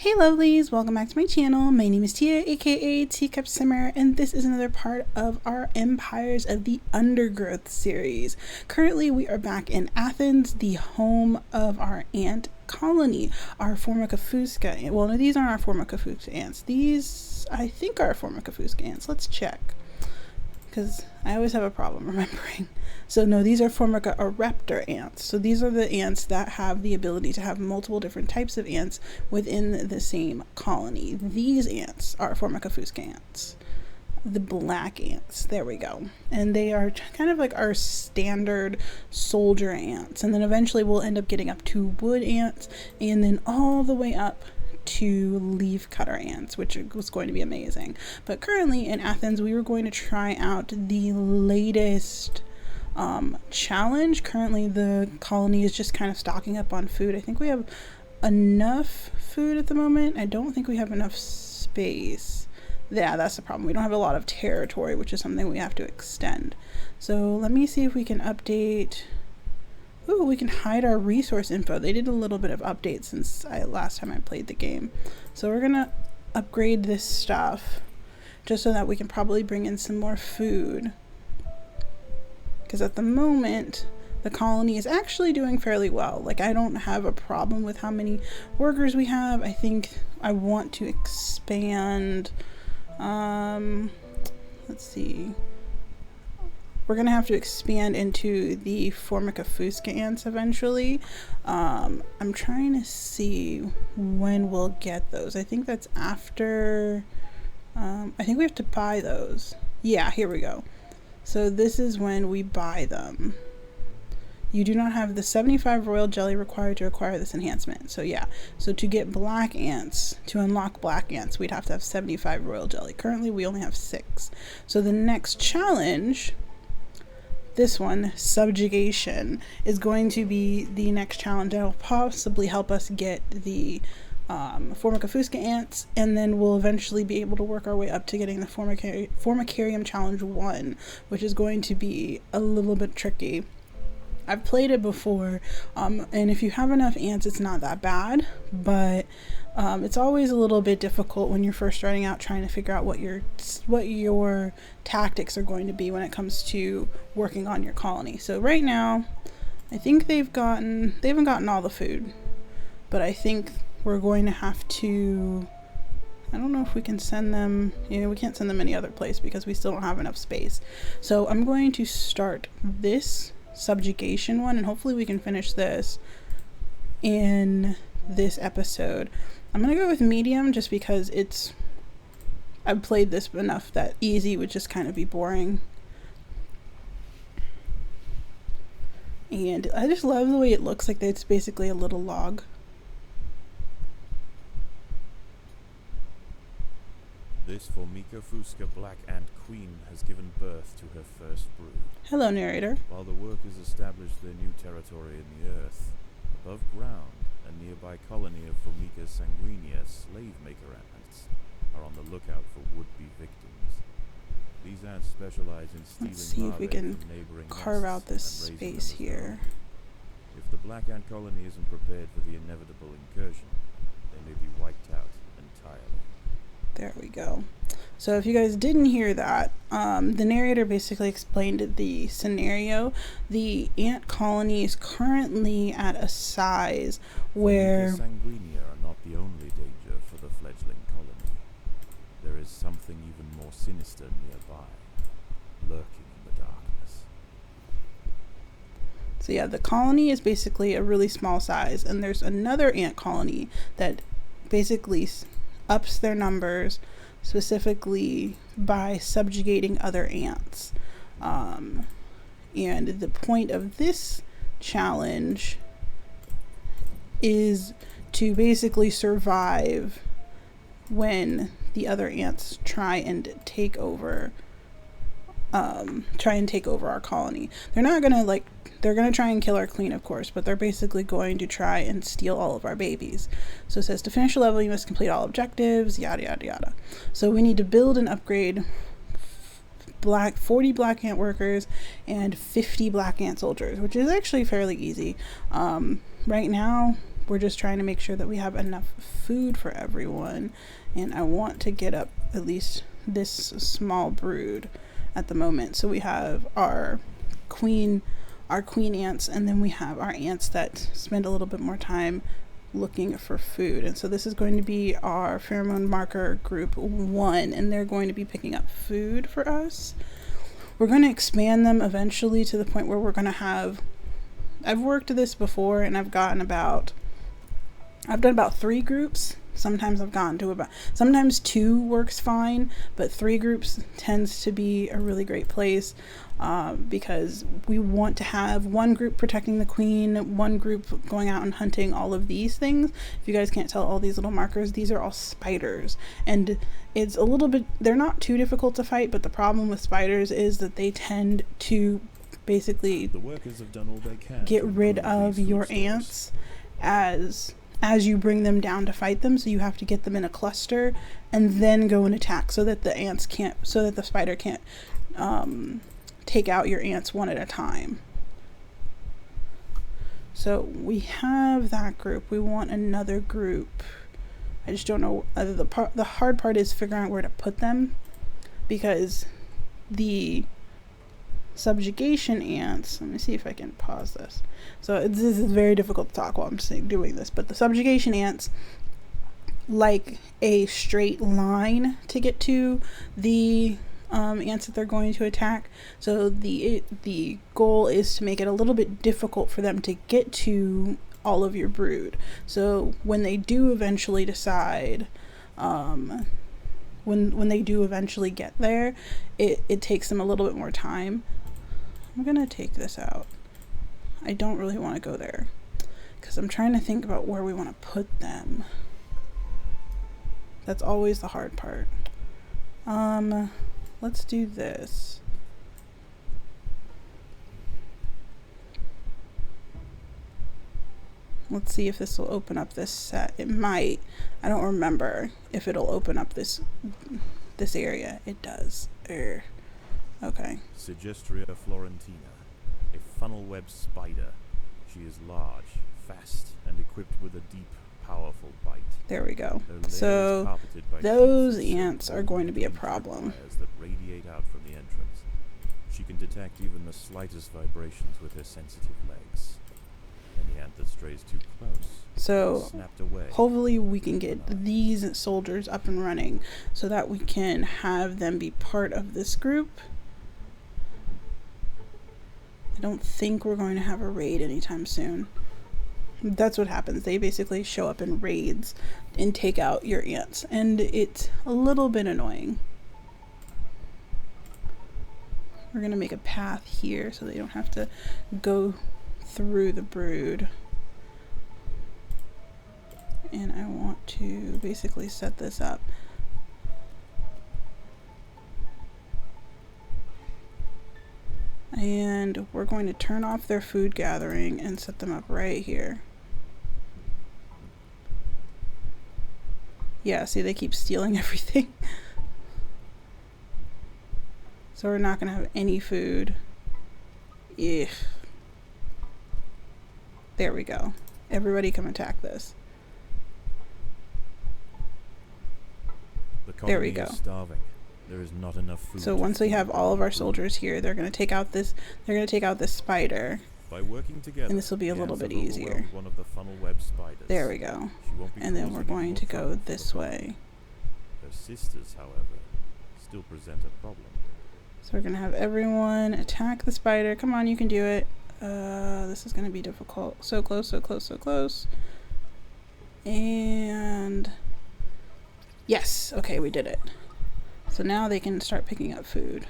Hey lovelies, welcome back to my channel. My name is Tia, aka Teacup, and this is another part of our Empires of the Undergrowth series. Currently we are back in Athens, the home of our ant colony, our Formicifusca. Well, no, these aren't our Formicifusca ants. These, I think, are Formicifusca ants. Let's check, because I always have a problem remembering. So no, these are Formica ereptor ants. So these are the ants that have the ability to have multiple different types of ants within the same colony. These ants are Formicifusca ants. The black ants, there we go. And they are kind of like our standard soldier ants. And then eventually we'll end up getting up to wood ants and then all the way up to leaf cutter ants, which was going to be amazing. But currently in Athens, we were going to try out the latest challenge. Currently the colony is just kind of stocking up on food. I think we have enough food at the moment. I don't think we have enough space. Yeah, that's the problem. We don't have a lot of territory, which is something we have to extend. So let me see if we can update. Ooh, we can hide our resource info. They did a little bit of update since last time I played the game. So we're gonna upgrade this stuff just so that we can probably bring in some more food. Because at the moment, the colony is actually doing fairly well. Like, I don't have a problem with how many workers we have. I think I want to expand. Let's see. We're gonna have to expand into the Formicifusca ants eventually. I'm trying to see when we'll get those. I think that's after. I think we have to buy those. Yeah, here we go. So this is when we buy them. You do not have the 75 royal jelly required to acquire this enhancement. So yeah, so to get black ants, to unlock black ants, we'd have to have 75 royal jelly. Currently we only have 6. So the next challenge, this one, Subjugation, is going to be the next challenge that will possibly help us get the Formicifusca ants, and then we'll eventually be able to work our way up to getting the Formicarium Challenge 1, which is going to be a little bit tricky. I've played it before, and if you have enough ants, it's not that bad, but it's always a little bit difficult when you're first starting out trying to figure out what your tactics are going to be when it comes to working on your colony. So right now, I think they haven't gotten all the food, but I think we're going to have to, I don't know if we can send them, we can't send them any other place because we still don't have enough space. So I'm going to start this subjugation one, and hopefully we can finish this in this episode. I'm gonna go with medium just because I've played this enough that easy would just kind of be boring. And I just love the way it looks like it's basically a little log. This Formicifusca black ant queen has given birth to her first brood. Hello, narrator. While the workers establish their new territory in the earth, above ground, a nearby colony of Formica sanguinea slave maker ants are on the lookout for would-be victims. These ants specialize in stealing Let's see if we can from neighboring carve out this nests and raising space them as here. their own. If the black ant colony isn't prepared for the inevitable incursion, they may be wiped out entirely. There we go. So if you guys didn't hear that, the narrator basically explained the scenario. The ant colony is currently at a size where sanguinea are not the only danger for the fledgling colony. There is something even more sinister nearby, lurking in the darkness. So yeah, the colony is basically a really small size, and there's another ant colony that basically ups their numbers specifically by subjugating other ants. And the point of this challenge is to basically survive when the other ants try and take over our colony. They're gonna try and kill our queen, of course, but they're basically going to try and steal all of our babies. So it says to finish the level, you must complete all objectives, yada yada yada. So we need to build and upgrade 40 black ant workers and 50 black ant soldiers, which is actually fairly easy. Right now we're just trying to make sure that we have enough food for everyone. And I want to get up at least this small brood at the moment. So we have our queen ants, and then we have our ants that spend a little bit more time looking for food. And so this is going to be our pheromone marker group 1, and they're going to be picking up food for us. We're going to expand them eventually to the point where we're going to have, I've worked this before and I've done about 3 groups. Sometimes I've gotten to about, sometimes 2 works fine, but 3 groups tends to be a really great place, because we want to have one group protecting the queen, one group going out and hunting all of these things. If you guys can't tell, all these little markers, these are all spiders, and it's a little bit, they're not too difficult to fight, but the problem with spiders is that they tend to basically The workers have done all they can get to rid improve of these your food stores. ants as you bring them down to fight them. So you have to get them in a cluster and then go and attack, so that the spider can't take out your ants one at a time. So we have that group. We want another group. I just don't know. The hard part is figuring out where to put them, because the subjugation ants, let me see if I can pause this. So this is very difficult to talk while I'm doing this, but the subjugation ants like a straight line to get to the ants that they're going to attack. So the goal is to make it a little bit difficult for them to get to all of your brood. So when they do eventually decide, when they do eventually get there, it takes them a little bit more time. I'm gonna take this out. I don't really want to go there because I'm trying to think about where we want to put them. That's always the hard part. Let's do this. Let's see if this will open up this set. It might. I don't remember if it'll open up this area. It does. Okay. Sigistria florentina, a funnel-web spider. She is large, fast, and equipped with a deep, powerful bite. There we go. Her lair is So carpeted by those sheets of ants are going to be a problem. wires that radiate out from the entrance. She can detect even the slightest vibrations with her sensitive legs. Any ant that strays too close So is snapped away. hopefully we can get these soldiers up and running so that we can have them be part of this group. I don't think we're going to have a raid anytime soon. That's what happens. They basically show up in raids and take out your ants, and it's a little bit annoying. We're going to make a path here so they don't have to go through the brood. And I want to basically set this up. And we're going to turn off their food gathering and set them up right here. Yeah, see, they keep stealing everything. So we're not going to have any food. Ugh. There we go. Everybody come attack this. The There we colony go. is starving. There is not enough food. So to once we feed have the all of our brood. soldiers here, they're going to take out this. They're going to take out this spider, By working together, and this will be a the little ants bit have easier. overwhelmed one of the funnel web spiders. There we go. She won't be And then causing we're any going more to go trouble for this the colony. way. Her sisters, however, still present a problem. So we're going to have everyone attack the spider. Come on, you can do it. This is going to be difficult. So close, so close, so close. And yes, okay, we did it. So now they can start picking up food,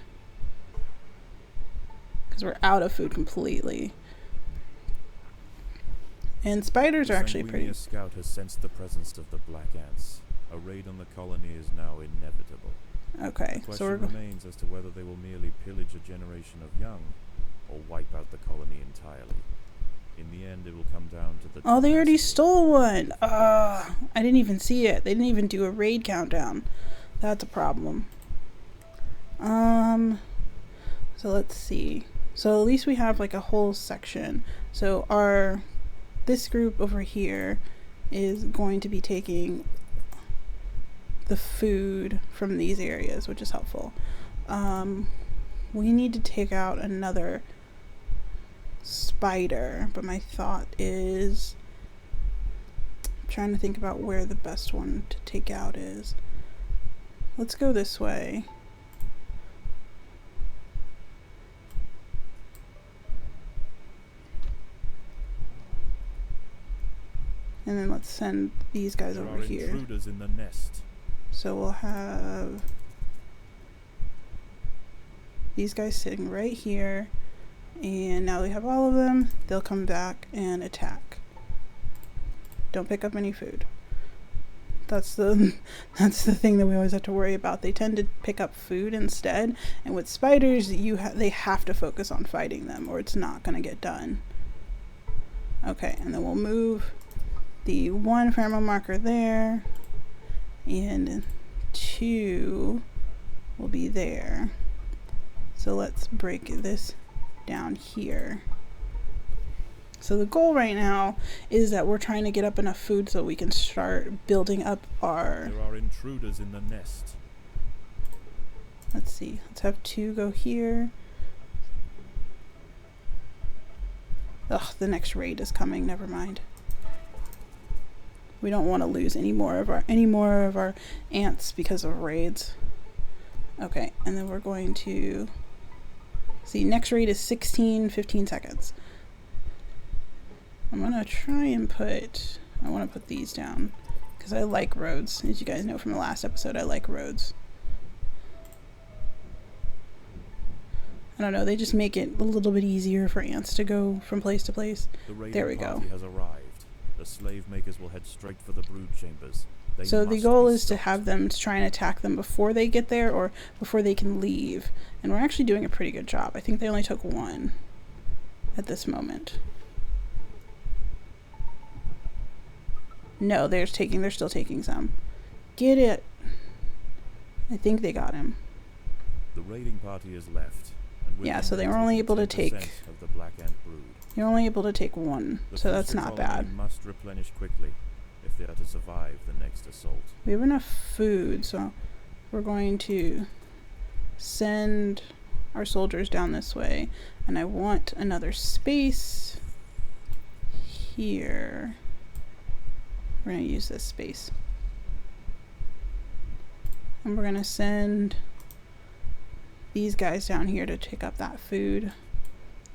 because we're out of food completely. And spiders The are actually pretty. Sanguinius scout has sensed the presence of the black ants. A raid on the colony is now inevitable. Okay, The so we're question remains as to whether they will merely pillage a generation of young, or wipe out the colony entirely. In the end, it will come down to the... oh, they already tenacity. stole one. I didn't even see it. They didn't even do a raid countdown. That's a problem. So let's see. So at least we have like a whole section. So our this group over here is going to be taking the food from these areas, which is helpful. We need to take out another spider, but my thought is trying to think about where the best one to take out is. Let's go this way. And then let's send these guys over here. There are intruders in the nest. So we'll have these guys sitting right here. And now we have all of them. They'll come back and attack. Don't pick up any food. That's the thing that we always have to worry about. They tend to pick up food instead. And with spiders, they have to focus on fighting them, or it's not going to get done. Okay, and then we'll move the 1 pheromone marker there, and 2 will be there. So let's break this down here. So the goal right now is that we're trying to get up enough food so we can start building up our... There are intruders in the nest. Let's see. Let's have 2 go here. Ugh, the next raid is coming. Never mind. We don't want to lose any more of our ants because of raids. Okay, and then we're going to see, next raid is 15 seconds. I'm gonna try and I want to put these down because I like roads. As you guys know from the last episode, I like roads. I don't know, they just make it a little bit easier for ants to go from place to place. There we go. Has arrived. The slave makers will head straight for the brood chambers. So the goal is to have them try and attack them before they get there or before they can leave. And we're actually doing a pretty good job. I think they only took 1 at this moment. No, they're still taking some. Get it. I think they got him. The raiding party is left. Yeah, so they were only able to take of the black ant brood. You're only able to take 1, so that's not bad. Must replenish quickly if they are to survive the next assault. We have enough food, so we're going to send our soldiers down this way. And I want another space here. We're going to use this space. And we're going to send these guys down here to pick up that food.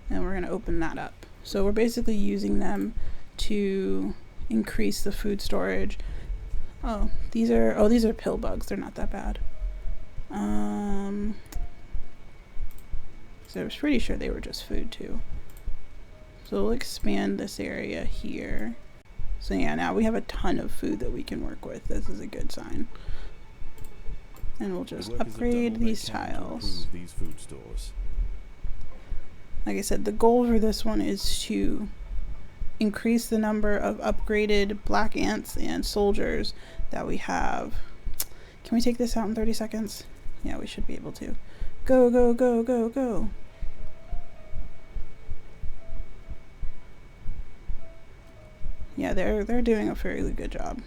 And we're going to open that up. So we're basically using them to increase the food storage. These are pill bugs. They're not that bad. So I was pretty sure they were just food too. So we'll expand this area here. So yeah, now we have a ton of food that we can work with. This is a good sign. And we'll just upgrade these tiles. These food stores. Like I said, the goal for this one is to increase the number of upgraded black ants and soldiers that we have. Can we take this out in 30 seconds? Yeah, we should be able to. Go, go, go, go, go. Yeah, they're doing a fairly good job.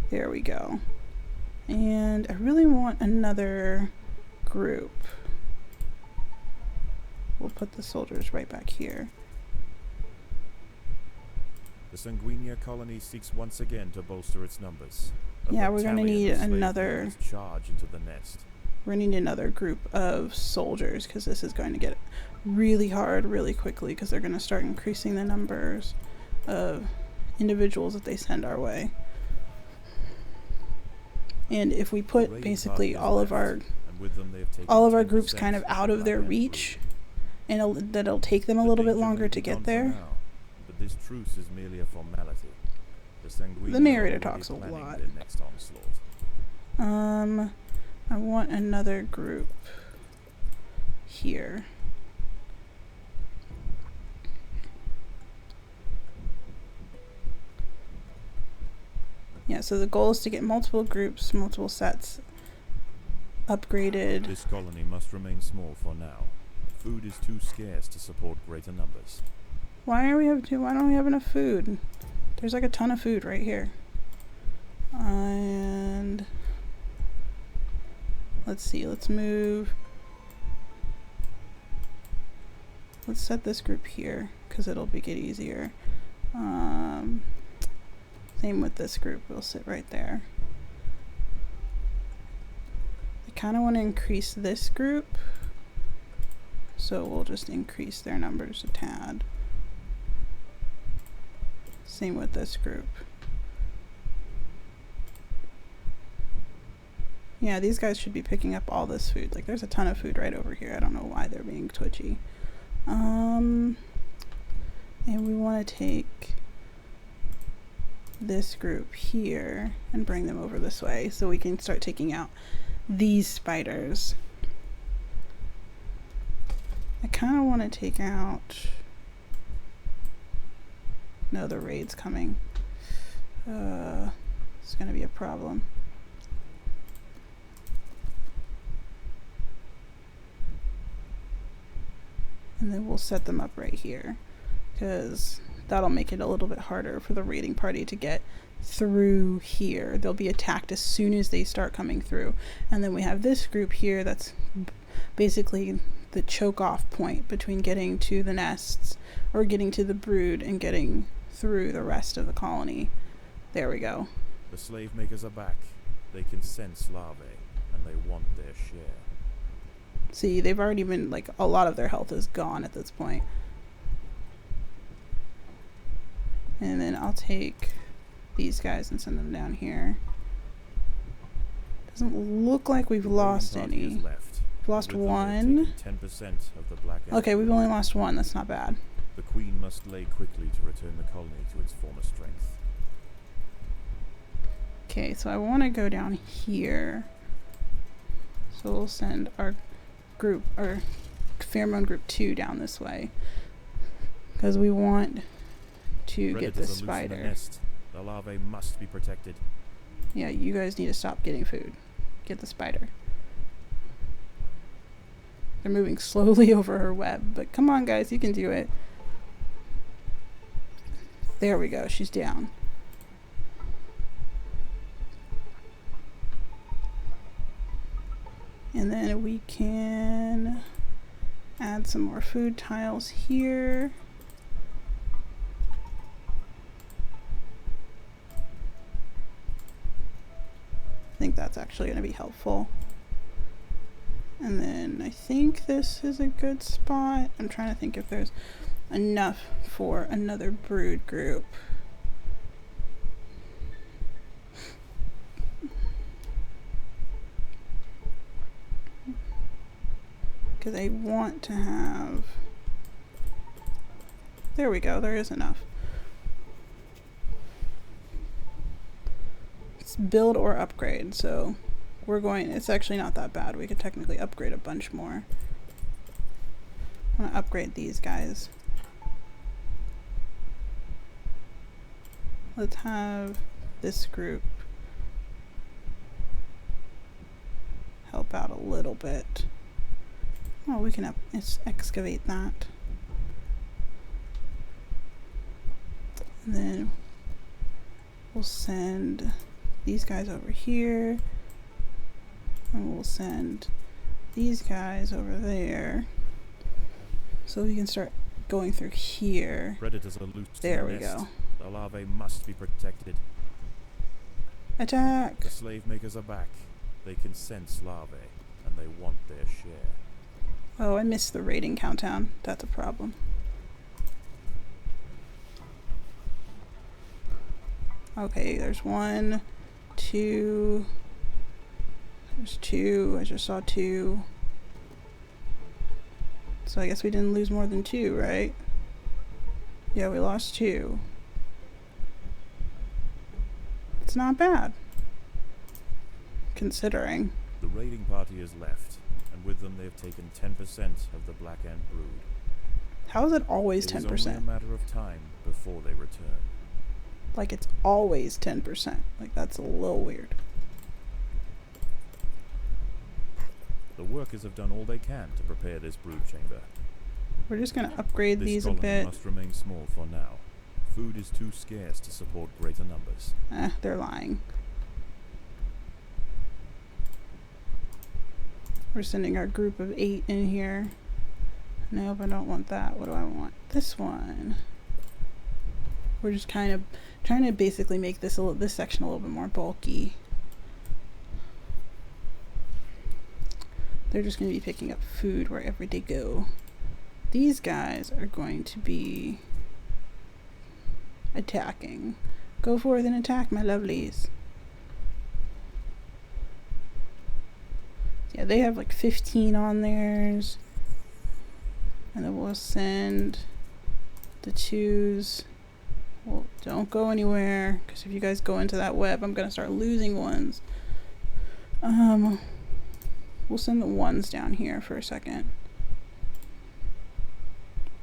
There we go. And I really want another group. We'll put the soldiers right back here. The Sanguinia colony seeks once again to bolster its numbers. Yeah, we're going to need another charge into the nest. We're going to need another group of soldiers because this is going to get really hard really quickly because they're going to start increasing the numbers of individuals that they send our way. And if we put basically all of our groups kind of out of their reach, and that'll take them a little bit longer to get there. But this truce is merely a formality. The narrator talks a lot. I want another group here. Yeah, so the goal is to get multiple groups, multiple sets upgraded. This colony must remain small for now. Food is too scarce to support greater numbers. Why don't we have enough food? There's like a ton of food right here. And let's see, let's set this group here because it'll make it easier. Same with this group, we'll sit right there. I kind of want to increase this group, so we'll just increase their numbers a tad. Same with this group. Yeah, these guys should be picking up all this food. Like, there's a ton of food right over here. I don't know why they're being twitchy. And we want to take this group here and bring them over this way so we can start taking out these spiders. I kind of want to take out... No, the raid's coming. It's going to be a problem. And then we'll set them up right here, because that'll make it a little bit harder for the raiding party to get through here. They'll be attacked as soon as they start coming through. And then we have this group here that's basically the choke off point between getting to the nests or getting to the brood and getting through the rest of the colony. There we go. The slave makers are back. They can sense larvae, and they want their share. See, they've already been, like, a lot of their health is gone at this point. And then I'll take these guys and send them down here. Doesn't look like we've lost any. We've lost one. 10% of the black end. Okay, we've only lost one. That's not bad. The queen must lay quickly to return the colony to its former strength. Okay, so I want to go down here. So we'll send our pheromone group 2 down this way, because we want to get the spider. The nest. The larvae must be protected. Yeah, you guys need to stop getting food. Get the spider. They're moving slowly over her web, but come on guys, you can do it. There we go, she's down. And then we can add some more food tiles here. I think that's actually going to be helpful. And then I think this is a good spot. I'm trying to think if there's enough for another brood group. Because I want to have... There we go, there is enough. It's build or upgrade, so we're going... It's actually not that bad. We could technically upgrade a bunch more. I'm going to upgrade these guys. Let's have this group help out a little bit. Oh, we can excavate that. And then we'll send these guys over here. And we'll send these guys over there. So we can start going through here. Predators are loose. There we go. The larvae must be protected. Attack! The slave makers are back. They can sense larvae, and they want their share. Oh, I missed the raiding countdown. That's a problem. Okay, there's 1, 2. There's 2. I just saw 2. So I guess we didn't lose more than 2, right? Yeah, we lost 2. It's not bad, considering. The raiding party has left, and with them they have taken 10% of the Black Ant brood. How is it always 10%? It is only a matter of time before they return. Like, it's always 10%. Like, that's a little weird. The workers have done all they can to prepare this brood chamber. We're just going to upgrade This these a colony bit. must remain small for now. Food is too scarce to support greater numbers. They're lying. We're sending our group of 8 in here. Nope, I don't want that. What do I want? This one. We're just kind of trying to basically make this section a little bit more bulky. They're just going to be picking up food wherever they go. These guys are going to be attacking. Go forth and attack, my lovelies. Yeah, they have like 15 on theirs. And then we'll send the 2s. Well, don't go anywhere, because if you guys go into that web, I'm going to start losing ones. We'll send the 1s down here for a second.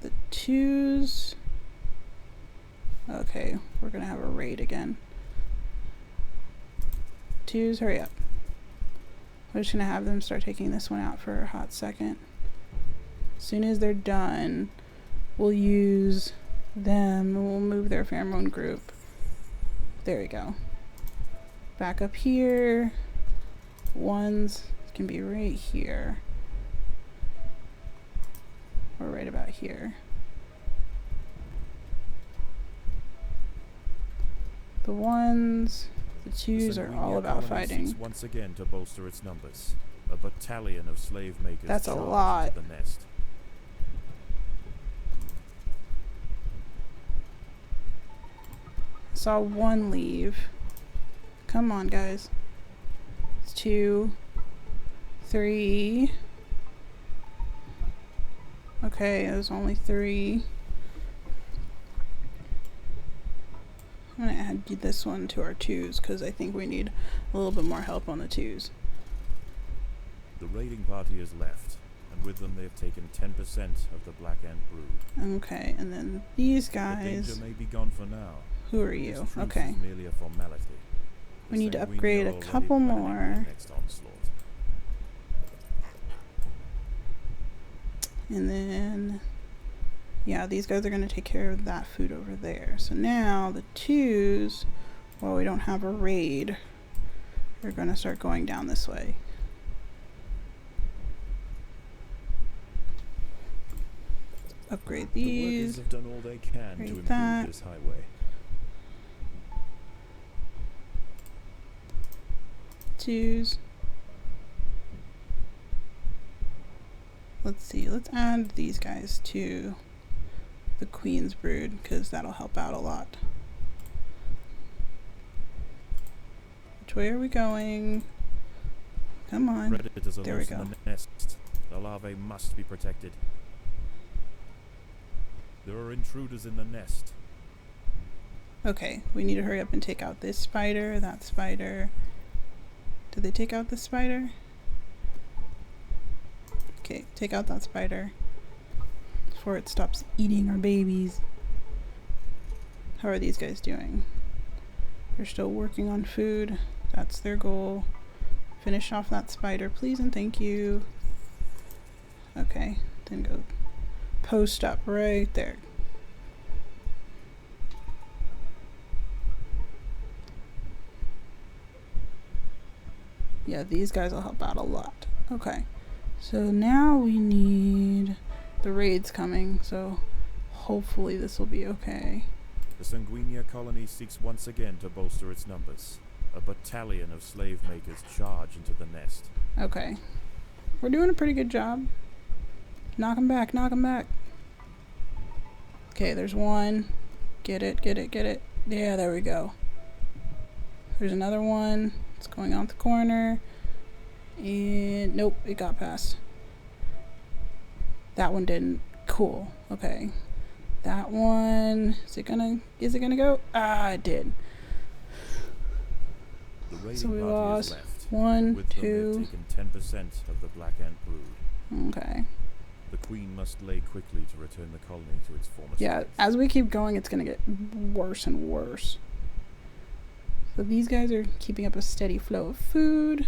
The 2s. Okay, we're going to have a raid again. 2s, hurry up. We're just going to have them start taking this one out for a hot second. As soon as they're done, we'll use them and we'll move their pheromone group. There we go. Back up here. 1s can be right here. Or right about here. The 1s, the 2s are all about fighting. Once again to bolster its numbers. A battalion of slave makers. That's a lot. The nest. Saw 1 leave. Come on, guys. It's 2, 3. Okay, there's only 3. I'm gonna add this one to our 2s because I think we need a little bit more help on the 2s. The raiding party has left, and with them they have taken 10% of the Black Ant brood. Okay, and then these The guys. danger may be gone for now. Who are you? This truce Okay. is merely a formality. We The need to Sanguine upgrade are a already couple planning more. their next onslaught. And then, yeah, these guys are going to take care of that food over there. So now the 2s, while we don't have a raid, are going to start going down this way. Upgrade The these. workers have done all they can to improve that. this highway. 2s. Let's see, let's add these guys to the Queen's Brood because that'll help out a lot. Which way are we going? Come on. Predators are There we loose in go. the nest. The larvae must be protected. There are intruders in the nest. Okay, we need to hurry up and take out this spider, that spider. Did they take out this spider? Okay, take out that spider before it stops eating our babies. How are these guys doing? They're still working on food. That's their goal. Finish off that spider, please and thank you. Okay, then go post up right there. Yeah, these guys will help out a lot. Okay. So now we need the raids coming, so hopefully this will be okay. The Sanguinia colony seeks once again to bolster its numbers. A battalion of slave makers charge into the nest. Okay. We're doing a pretty good job. Knock him back, knock him back. Okay, there's one. Get it, get it, get it. Yeah, there we go. There's another one. It's going out the corner. And nope, it got past. That one didn't. Cool. Okay. That one, is it gonna go? Ah, it did. The raiding So we party lost has left. 1, With them, 2. they've taken 10% of the Black Ant brood. Okay. The queen must lay quickly to return the colony to its former Yeah, strength. as we keep going, it's gonna get worse and worse. So these guys are keeping up a steady flow of food.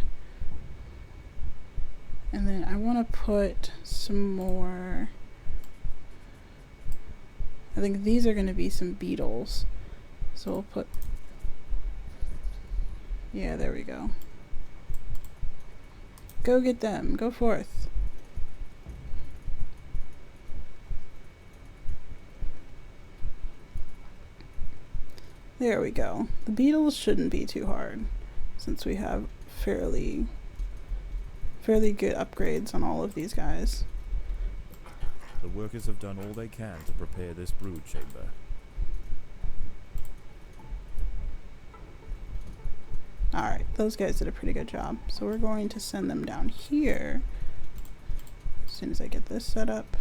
And then I want to put some more. I think these are going to be some beetles. So we'll put. Yeah, there we go. Go get them. Go forth. There we go. The beetles shouldn't be too hard since we have fairly good upgrades on all of these guys. The workers have done all they can to prepare this brood chamber. Alright, those guys did a pretty good job. So we're going to send them down here as soon as I get this set up.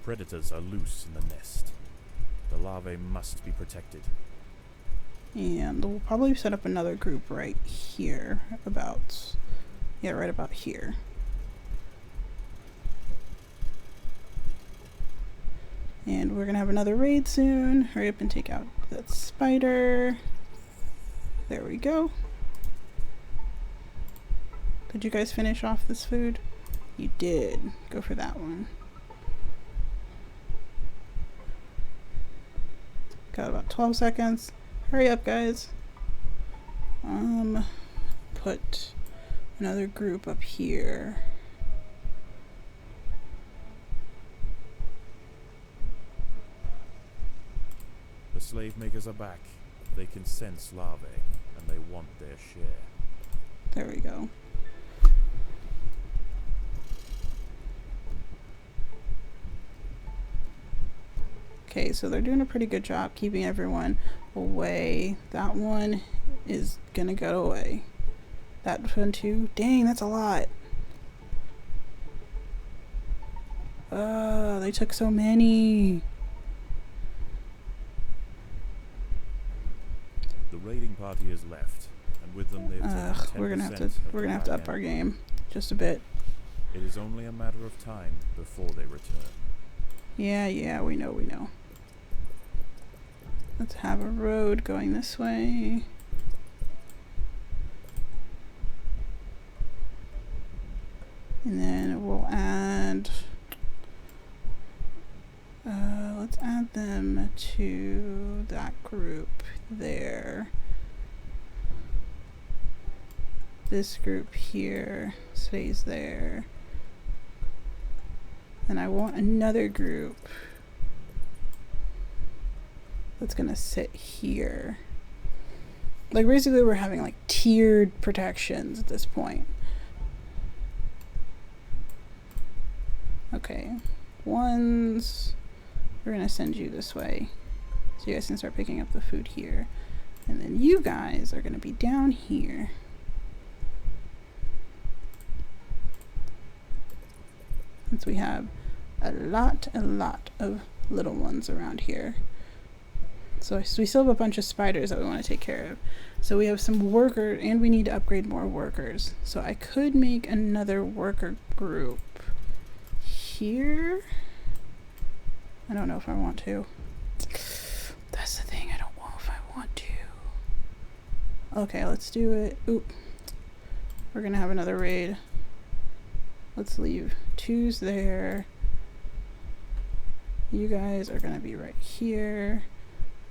Predators are loose in the nest. The larvae must be protected. And we'll probably set up another group right here about, yeah, right about here. And we're gonna have another raid soon. Hurry up and take out that spider. There we go. Did you guys finish off this food? You did. Go for that one. Got about 12 seconds. Hurry up, guys. Put another group up here. The slave makers are back. They can sense larvae, and they want their share. There we go. Okay, so they're doing a pretty good job keeping everyone away. That one is gonna go away. That one too. Dang, that's a lot. They took so many. The raiding party has left, and with them they've taken 10% we're gonna have to up our game just a bit. It is only a matter of time before they return. Yeah, we know. Let's have a road going this way. And then we'll add, let's add them to that group there. This group here stays there. And I want another group that's gonna sit here. Like basically we're having like tiered protections at this point. Okay, ones, we're gonna send you this way so you guys can start picking up the food here. And then you guys are gonna be down here. Since we have a lot of little ones around here. So we still have a bunch of spiders that we want to take care of. So we have some workers, and we need to upgrade more workers. So I could make another worker group here. I don't know if I want to. That's the thing, I don't know if I want to. Okay, let's do it. Oop. We're gonna have another raid. Let's leave 2s there. You guys are gonna be right here.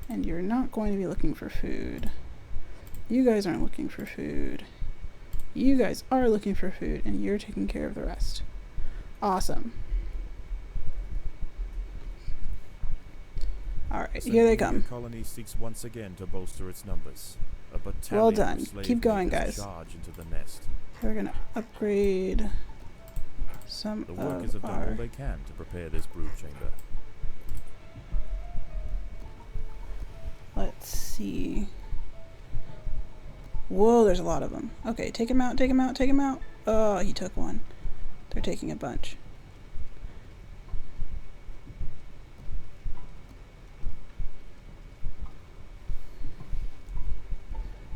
And you're not going to be looking for food. You guys aren't looking for food. You guys are looking for food, and you're taking care of the rest. Awesome. Alright, here they come. The colony seeks once again to bolster its numbers. A battalion Well done. of slave Keep going, makers guys. charge into the nest. We're gonna upgrade some The workers of have done all our... they can to prepare this brood chamber. Let's see. Whoa, there's a lot of them. Okay, take him out, take him out, take him out. Oh, he took one. They're taking a bunch.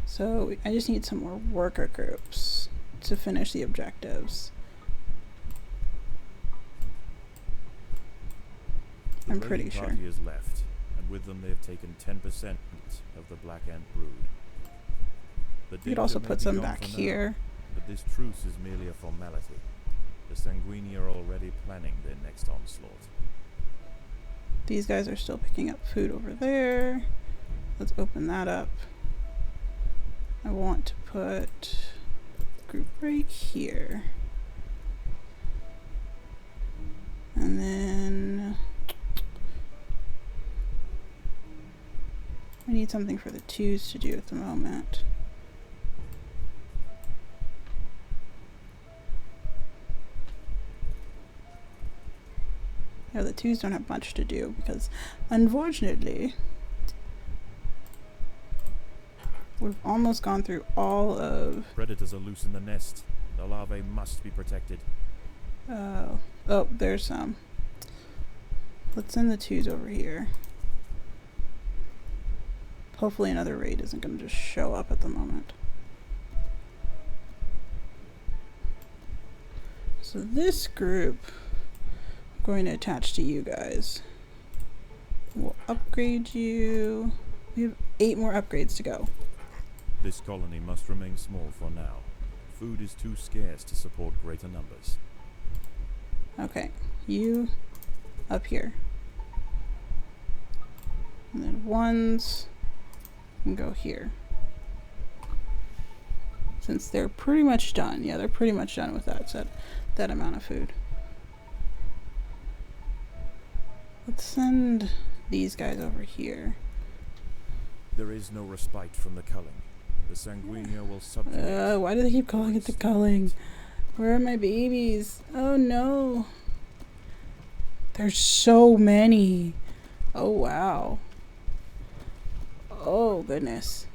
So I just need some more worker groups to finish the objectives. I'm pretty sure. The raiding party has left, and with them they have taken 10% of the black ant brood. The You could also danger may put be some gone back for now, here. but this truce is merely a formality. The Sanguini are already planning their next onslaught. These guys are still picking up food over there. Let's open that up. I want to put a group right here. And then we need something for the twos to do at the moment. Yeah, the twos don't have much to do because, unfortunately, we've almost gone through all of... Predators are loose in the nest. The larvae must be protected. Oh, there's some. Let's send the twos over here. Hopefully another raid isn't going to just show up at the moment. So this group, I'm going to attach to you guys. We'll upgrade you. We have 8 more upgrades to go. This colony must remain small for now. Food is too scarce to support greater numbers. Okay, you up here. And then ones can go here. Since they're pretty much done. Yeah, they're pretty much done with that amount of food. Let's send these guys over here. There is no respite from the culling. The Sanguinia will subjugate. Why do they keep calling it the culling? Where are my babies? Oh no. There's so many. Oh wow. Oh goodness.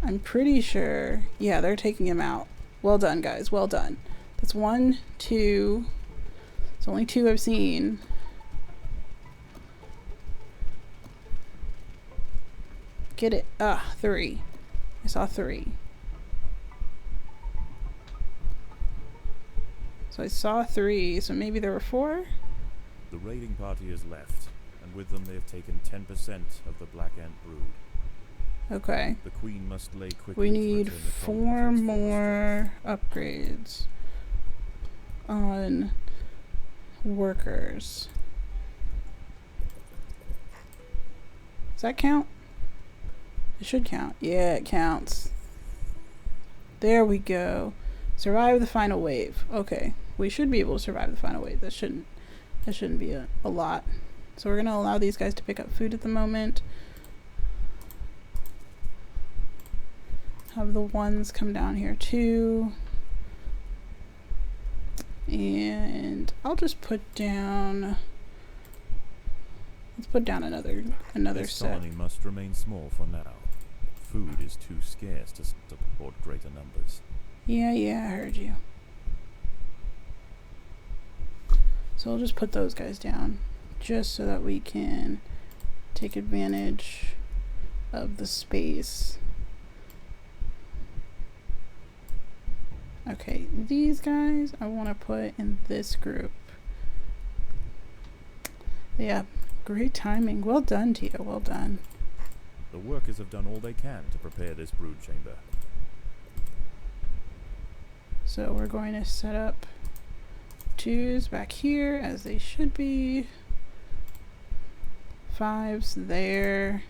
I'm pretty sure. Yeah, they're taking him out. Well done, guys. Well done. That's 1, 2. It's only 2 I've seen. Get it. 3. I saw 3. So I saw 3, so maybe there were 4? The raiding party is left, and with them they have taken 10% of the black ant brood. Okay. The queen must lay quickly. We need 4 more upgrades on workers. Does that count? It should count. Yeah, it counts. There we go. Survive the final wave. Okay. We should be able to survive the final wave. That shouldn't be a lot. So we're going to allow these guys to pick up food at the moment. Have the ones come down here too. And I'll just put down... Let's put down another this set. colony must remain small for now. Food is too scarce to support greater numbers. Yeah, I heard you. So I'll just put those guys down, just so that we can take advantage of the space. Okay, these guys I want to put in this group. Yeah, great timing. Well done, Tia. Well done. The workers have done all they can to prepare this brood chamber. So we're going to set up 2s back here as they should be. 5s there.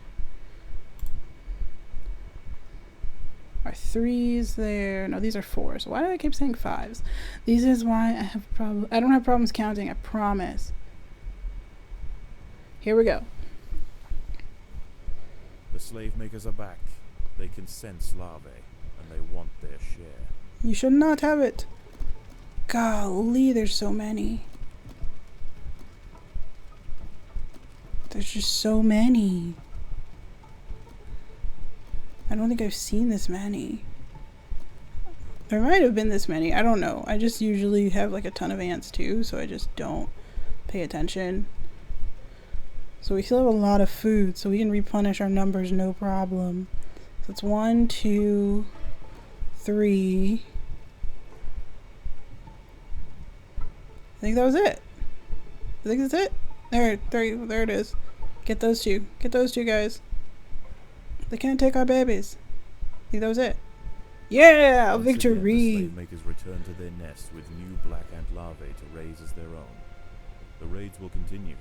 Our 3s there. No, these are 4s. Why do I keep saying 5s? This is why I have problems. I don't have problems counting, I promise. Here we go. The slave makers are back. They can sense larvae, and they want their share. You should not have it. Golly, there's so many. There's just so many. I don't think I've seen this many. There might have been this many. I don't know. I just usually have like a ton of ants too, so I just don't pay attention. So we still have a lot of food, so we can replenish our numbers no problem. So it's 1, 2, 3. I think that was it. I think that's it. There it is. Get those two. Get those 2 guys. They can't take our babies. I think that was it. Yeah, Once again, the victory! slave makers return to their nest with new black ant larvae to raise as their own. The raids will continue,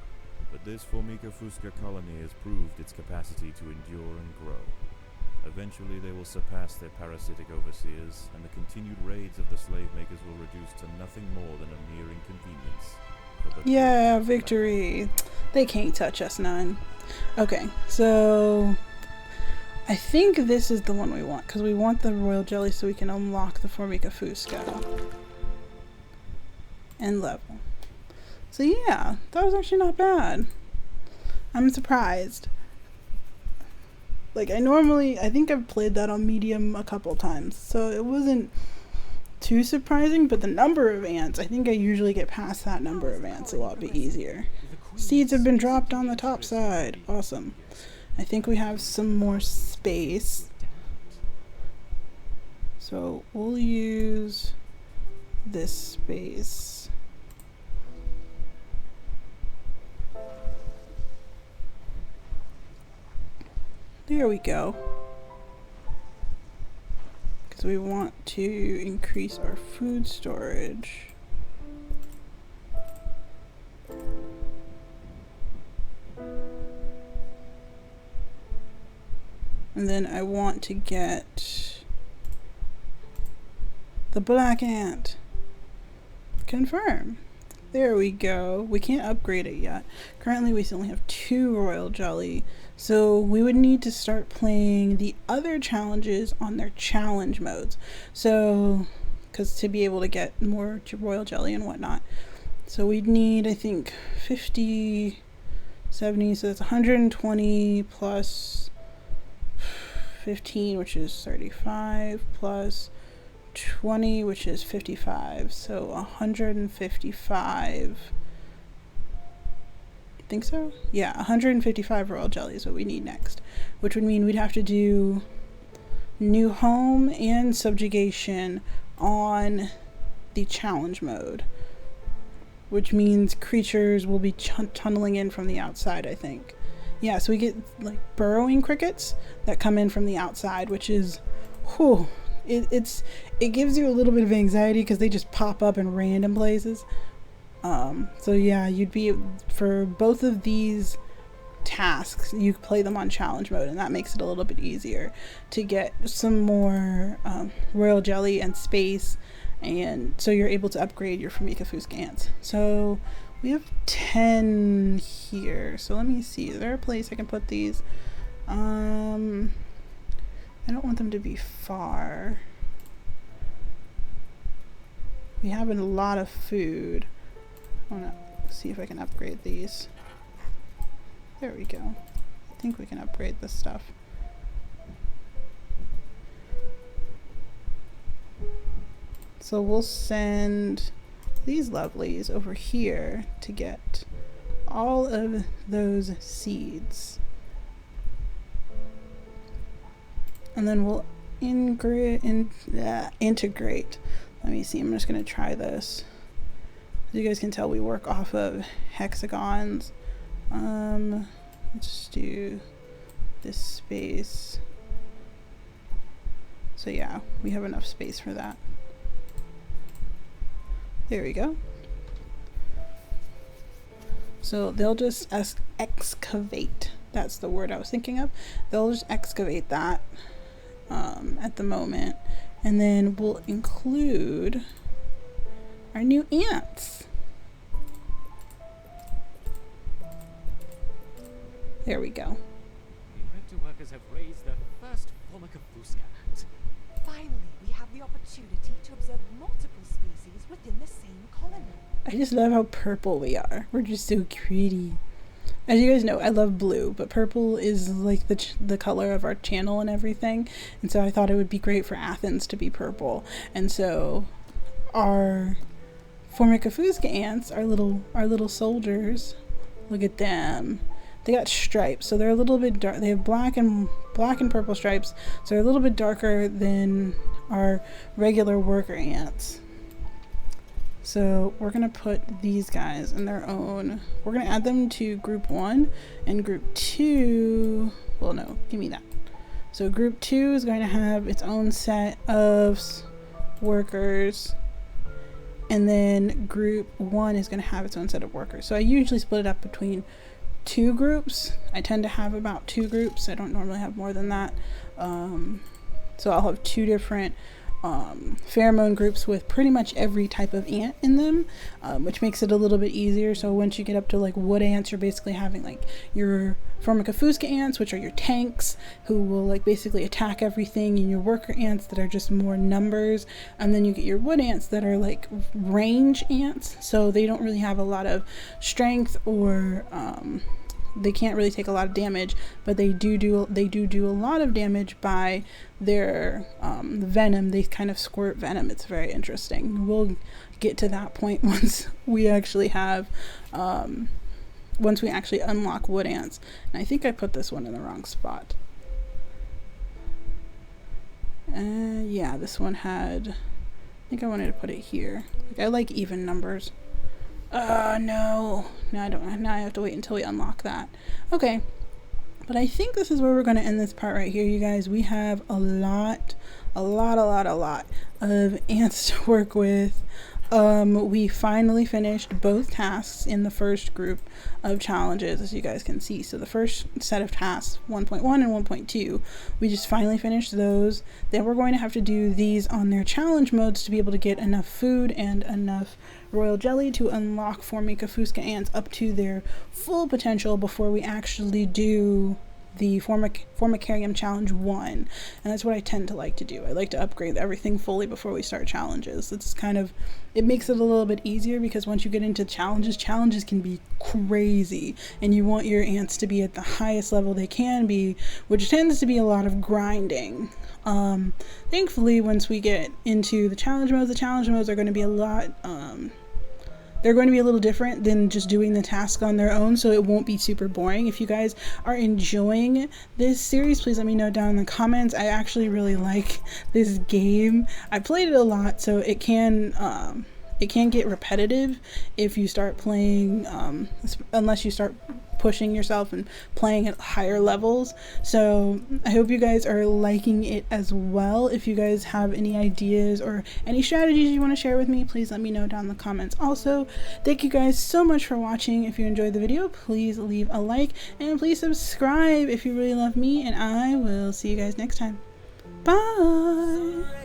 but this Formica fusca colony has proved its capacity to endure and grow. Eventually they will surpass their parasitic overseers, and the continued raids of the slave makers will reduce to nothing more than a mere inconvenience. Yeah, victory! They can't touch us none. Okay, so I think this is the one we want, because we want the royal jelly so we can unlock the Formica fusca. And level. So yeah, that was actually not bad. I'm surprised. Like, I think I've played that on medium a couple times, so it wasn't too surprising, but the number of ants, I think I usually get past that number of ants a lot easier. Seeds have been dropped on the top side. Awesome. I think we have some more space. So we'll use this space. There we go. Because we want to increase our food storage. And then I want to get the black ant. Confirm. There we go. We can't upgrade it yet. Currently we only have 2 royal jelly. So we would need to start playing the other challenges on their challenge modes. So, because to be able to get more royal jelly and whatnot. So we'd need, I think, 50, 70, so that's 120 plus 15, which is 35, plus 20, which is 55. So 155. I think so? Yeah, 155 royal jelly is what we need next. Which would mean we'd have to do new home and subjugation on the challenge mode. Which means creatures will be tunneling in from the outside, I think. Yeah, so we get like burrowing crickets that come in from the outside, which is, whew, it gives you a little bit of anxiety because they just pop up in random places. So yeah, you'd be, for both of these tasks, you play them on challenge mode, and that makes it a little bit easier to get some more royal jelly and space, and so you're able to upgrade your Formica fusca ants. So we have 10 here, so let me see, is there a place I can put these? I don't want them to be far. We have a lot of food. I want to see if I can upgrade these. There we go. I think we can upgrade this stuff. So we'll send these lovelies over here to get all of those seeds. And then we'll integrate. Let me see, I'm just going to try this. As you guys can tell, we work off of hexagons. Let's do this space. So yeah, we have enough space for that. There we go. So they'll just excavate. That's the word I was thinking of. They'll just excavate that at the moment. And then we'll include our new ants. There we go. The Rector workers have raised their first Formica fusca ant. Finally, we have the opportunity to observe multiple species within the same colony. I just love how purple we are. We're just so pretty. As you guys know, I love blue, but purple is like the color of our channel and everything. And so I thought it would be great for Athens to be purple. And so our Formica fusca ants, our little soldiers, look at them. They got stripes, so they're a little bit dark. They have black and purple stripes, so they're a little bit darker than our regular worker ants. So we're gonna put these guys in their own. We're gonna add them to group 1 and group 2. Well, no, give me that. So group 2 is going to have its own set of workers, and then group 1 is going to have its own set of workers. So I usually split it up between 2 groups. I tend to have about 2 groups. I don't normally have more than that. So I'll have 2 different pheromone groups with pretty much every type of ant in them, which makes it a little bit easier. So once you get up to like wood ants, you're basically having like your Formica fusca ants, which are your tanks who will like basically attack everything, and your worker ants that are just more numbers, and then you get your wood ants that are like range ants, so they don't really have a lot of strength, or they can't really take a lot of damage, but they do a lot of damage by their venom. They kind of squirt venom. It's very interesting. We'll get to that point once we actually have once we actually unlock wood ants. And I think I put this one in the wrong spot. Yeah, this one had, I think I wanted to put it here. Like, I like even numbers. No, I don't. Now I have to wait until we unlock that. Okay, but I think this is where we're going to end this part right here, you guys. We have a lot of ants to work with. We finally finished both tasks in the first group of challenges, as you guys can see. So the first set of tasks, 1.1 and 1.2, we just finally finished those. Then we're going to have to do these on their challenge modes to be able to get enough food and enough royal jelly to unlock Formica fusca ants up to their full potential before we actually do the Formicarium Challenge 1. And that's what I tend to like to do. I like to upgrade everything fully before we start challenges. It's kind of, it makes it a little bit easier, because once you get into challenges can be crazy, and you want your ants to be at the highest level they can be, which tends to be a lot of grinding. Thankfully, once we get into the challenge modes are going to be a lot, they're going to be a little different than just doing the task on their own, so it won't be super boring. If you guys are enjoying this series, please let me know down in the comments. I actually really like this game. I played it a lot, so it can get repetitive if you start playing, unless you start pushing yourself and playing at higher levels. So I hope you guys are liking it as well. If you guys have any ideas or any strategies you want to share with me, please let me know down in the comments. Also, thank you guys so much for watching. If you enjoyed the video, please leave a like, and please subscribe if you really love me, and I will see you guys next time. Bye!